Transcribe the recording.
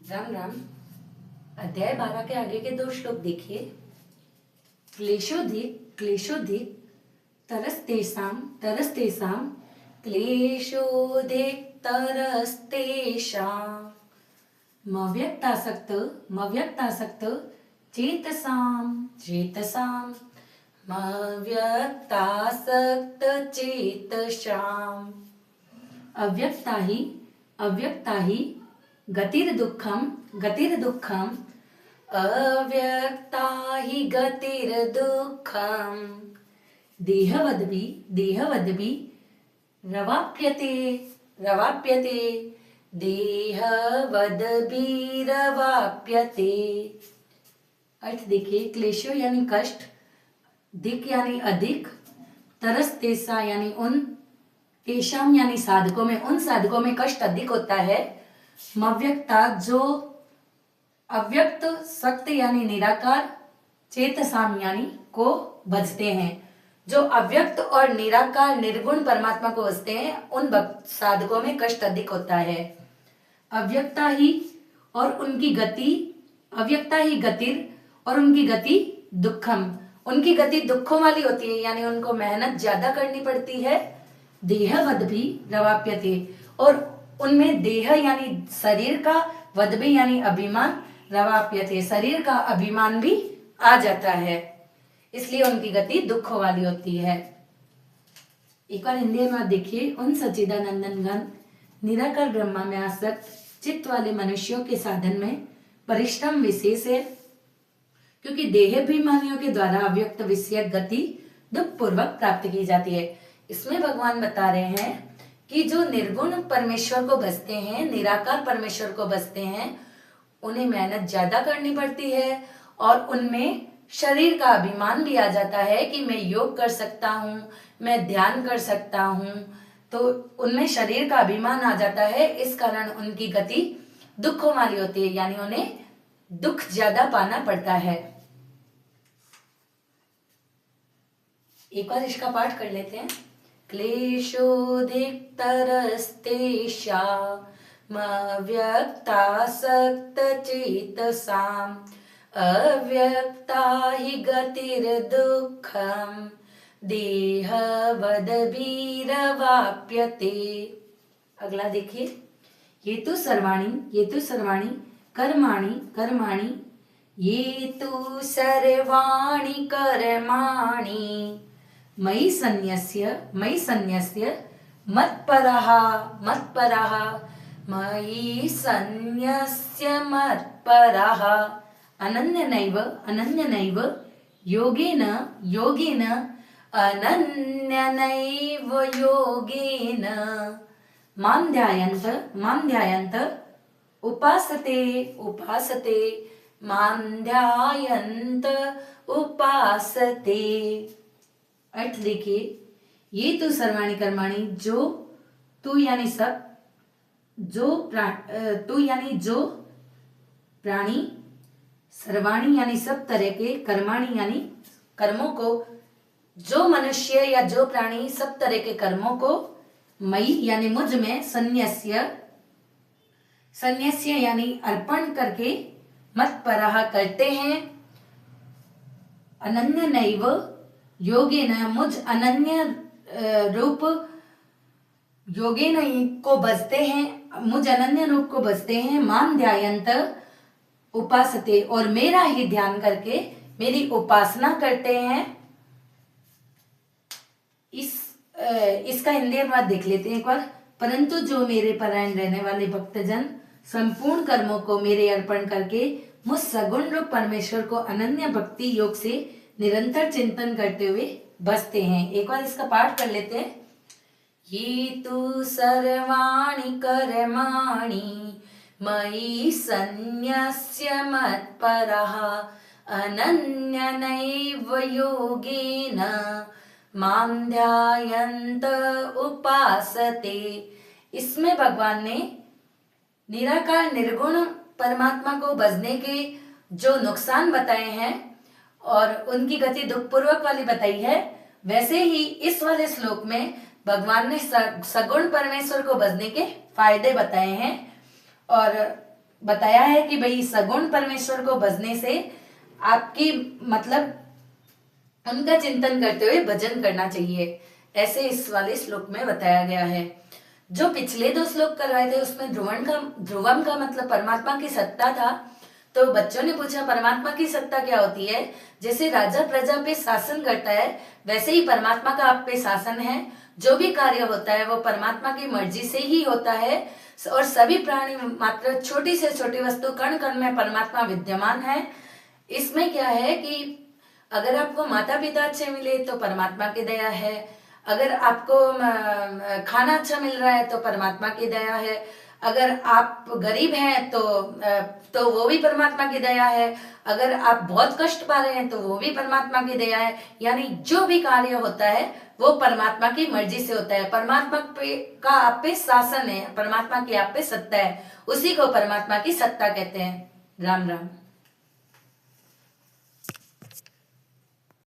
राम राम। अध्याय 12 के आगे के 2 श्लोक देखिए। क्लेशोधिक क्लेशोधिक तरस्तेषां तरस्तेषां क्लेशोधिक तरस्तेषां मव्यक्तासक्त मव्यक्तासक्त चेतसां चेतसां मव्यक्तासक्त चेतसाम् अव्यक्ता ही गतिर्दुःखम गतिर्दुःखम अव्यक्ता ही गतिर्दुःखम देहवद्भि रवाप्यते रवाप्यते देहवद्भि रवाप्यते। अर्थ देखिए। क्लेशो यानी कष्ट, दिक यानी अधिक, तरस्तेसा यानी उन, तेषाम यानी साधकों में, उन साधकों में कष्ट अधिक होता है। मव्यक्ता जो अव्यक्त, सक्त यानी निराकार, चेतसाम यानी को भजते हैं। जो अव्यक्त और निराकार निर्गुण परमात्मा को भजते हैं उन साधकों में कष्ट अधिक होता है। अव्यक्ता ही और उनकी गति, अव्यक्ता ही गतिर और उनकी गति दुखम, उनकी गति दुखों वाली होती है, यानी उनको मेहनत ज्यादा करनी पड़ती है। देहवद भी रवाप्यते, और उनमें देह यानी शरीर का, वद भी यानी अभिमान, रवाप्यते शरीर का अभिमान भी आ जाता है, इसलिए उनकी गति दुखों वाली होती है। एक बार हिंदी में देखिए। उन सच्चिदानंदन घन निराकार ब्रह्मा में आसक्त चित्त वाले मनुष्यों के साधन में परिश्रम विशेष है, क्योंकि देहाभिमानियों के द्वारा अव्यक्त विषयक गति दुख पूर्वक प्राप्त की जाती है। इसमें भगवान बता रहे हैं कि जो निर्गुण परमेश्वर को भजते हैं, निराकार परमेश्वर को भजते हैं, उन्हें मेहनत ज्यादा करनी पड़ती है और उनमें शरीर का अभिमान भी आ जाता है कि मैं योग कर सकता हूँ, मैं ध्यान कर सकता हूँ, तो उनमें शरीर का अभिमान आ जाता है। इस कारण उनकी गति दुखों वाली होती है, यानी उन्हें दुख ज्यादा पाना पड़ता है। एक बार इसका पाठ कर लेते हैं। क्लेशोधिक तरस्तेषामव्यक्तासक्त चेतसाम् अव्यक्ता हि गतिर्दुःखम् देहवद्भिरवाप्यते। अगला देखिए। ये तो सर्वाणि कर्माणि ये तो सर्वाणि कर्माणि मयि सन्न्यस्य मत्परः मयि सन्न्यस्य मत्परः अनन्यनैव योगेन अनन्यनैव योगेन मां ध्यायन्त उपासते मां ध्यायन्त उपासते। अर्थ देखिए। ये तो सर्वाणि कर्माणि, जो तू यानी सब, तू यानी जो प्राणी, सर्वाणी यानी सब तरह के, कर्माणि यानी कर्मों को, जो मनुष्य या जो प्राणी सब तरह के कर्मों को, मई यानी मुझ में, सन्न्यस्य यानी अर्पण करके, मत्परः करते हैं, अनन्यनैव योगेन मुझ अनन्य रूप योगेन को बजते हैं, मुझ अनन्य रूप को बजते हैं, मां ध्यायन्त उपासते, और मेरा ही ध्यान करके मेरी उपासना करते हैं। इसका हिंदी अनुवाद देख लेते हैं एक बार। परंतु जो मेरे परायण रहने वाले भक्तजन संपूर्ण कर्मों को मेरे अर्पण करके मुझ सगुण रूप परमेश्वर को अनन्य भक्ति योग से निरंतर चिंतन करते हुए बसते हैं। एक बार इसका पाठ कर लेते हैं। ये तु सर्वाणि कर्माणि मयि सन्न्यस्य मत्परः अनन्यनैव योगेन मां ध्यायन्त उपासते। इसमें भगवान ने निराकार निर्गुण परमात्मा को भजने के जो नुकसान बताए हैं और उनकी गति दुखपूर्वक वाली बताई है, वैसे ही इस वाले श्लोक में भगवान ने सगुण परमेश्वर को भजने के फायदे बताए हैं। और बताया है कि भाई सगुण परमेश्वर को भजने से आपकी मतलब उनका चिंतन करते हुए भजन करना चाहिए, ऐसे इस वाले श्लोक में बताया गया है। जो पिछले 2 श्लोक करवाए थे उसमें ध्रुवम का मतलब परमात्मा की सत्ता था। तो बच्चों ने पूछा परमात्मा की सत्ता क्या होती है? जैसे राजा प्रजा पे शासन करता है वैसे ही परमात्मा का आप पे शासन है। जो भी कार्य होता है वो परमात्मा की मर्जी से ही होता है और सभी प्राणी मात्र छोटी से छोटी वस्तु कण कण में परमात्मा विद्यमान है। इसमें क्या है कि अगर आपको माता पिता अच्छे मिले तो परमात्मा की दया है, अगर आपको खाना अच्छा मिल रहा है तो परमात्मा की दया है, अगर आप गरीब हैं तो वो भी परमात्मा की दया है, अगर आप बहुत कष्ट पा रहे हैं तो वो भी परमात्मा की दया है। यानी जो भी कार्य होता है वो परमात्मा की मर्जी से होता है। परमात्मा का आप पे शासन है, परमात्मा की आप पे सत्ता है, उसी को परमात्मा की सत्ता कहते हैं। राम राम।